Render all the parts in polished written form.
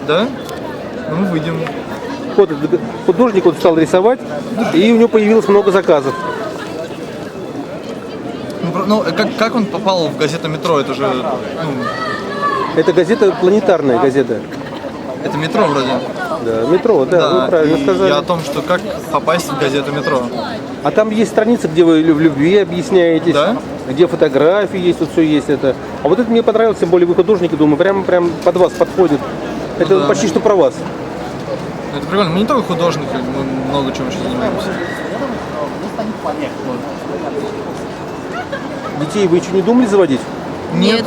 Да? Ну, мы выйдем. Вот этот художник, он стал рисовать, и у него появилось много заказов. Ну, как он попал в газету «Метро»? Это же, ну, Это газета, планетарная газета. это «Метро» вроде. Да, метро, да, вы правильно и сказали. я о том, что как попасть в газету «Метро». А там есть страница, где вы в любви объясняетесь, Да? где фотографии есть, вот все есть это. А вот это мне понравилось, тем более вы художники, думаю, прям под вас подходит. Это да. почти что про вас. Это прикольно. Мы не только художники, мы много чем еще занимаемся. Детей вы еще не думали заводить? Нет,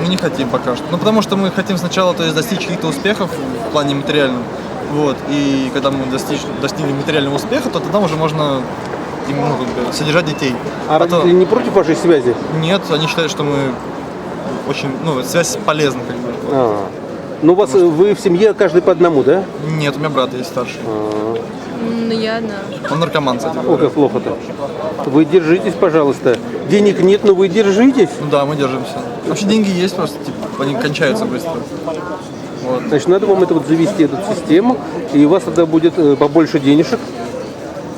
мы не хотим пока что. Ну, потому что мы хотим сначала, то есть, достичь каких-то успехов в плане материальном. Вот. И когда мы достигнем материального успеха, то тогда уже можно содержать детей. А родители не против вашей связи? Нет, они считают, что мы очень, связь полезна, как бы. Ну, вы в семье каждый по одному, да? Нет, у меня брат есть старший. Ну, я одна. Он наркоман, кстати О, говоря. как плохо-то. Вы держитесь, пожалуйста. Денег нет, но вы держитесь. Ну да, мы держимся. Вообще деньги есть, просто они кончаются быстро. Вот. Значит, надо вам это вот завести, эту систему, и у вас тогда будет побольше денежек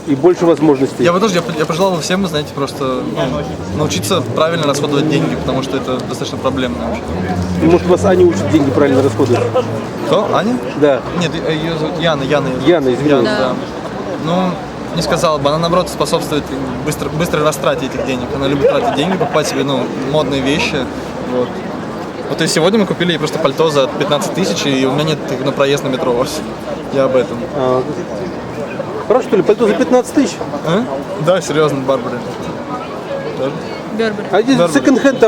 и больше возможностей. Я пожелал бы всем, знаете, просто научиться правильно расходовать деньги, потому что это достаточно проблемно вообще. Может, вас Аня учит деньги правильно расходовать? Кто? Аня? Да. Нет, ее зовут Яна. Яна, извините. да. Ну, не сказала бы, она наоборот способствует быстрой растрате этих денег. Она любит тратить деньги, покупать себе модные вещи. Вот. Вот и сегодня мы купили ей просто пальто за 15 тысяч, и у меня нет на проезд на метро. Я об этом. Хорошо, что ли, пальто за 15 тысяч? А? Да, серьезно, Барбаре. Бербер. А здесь секонд-хенд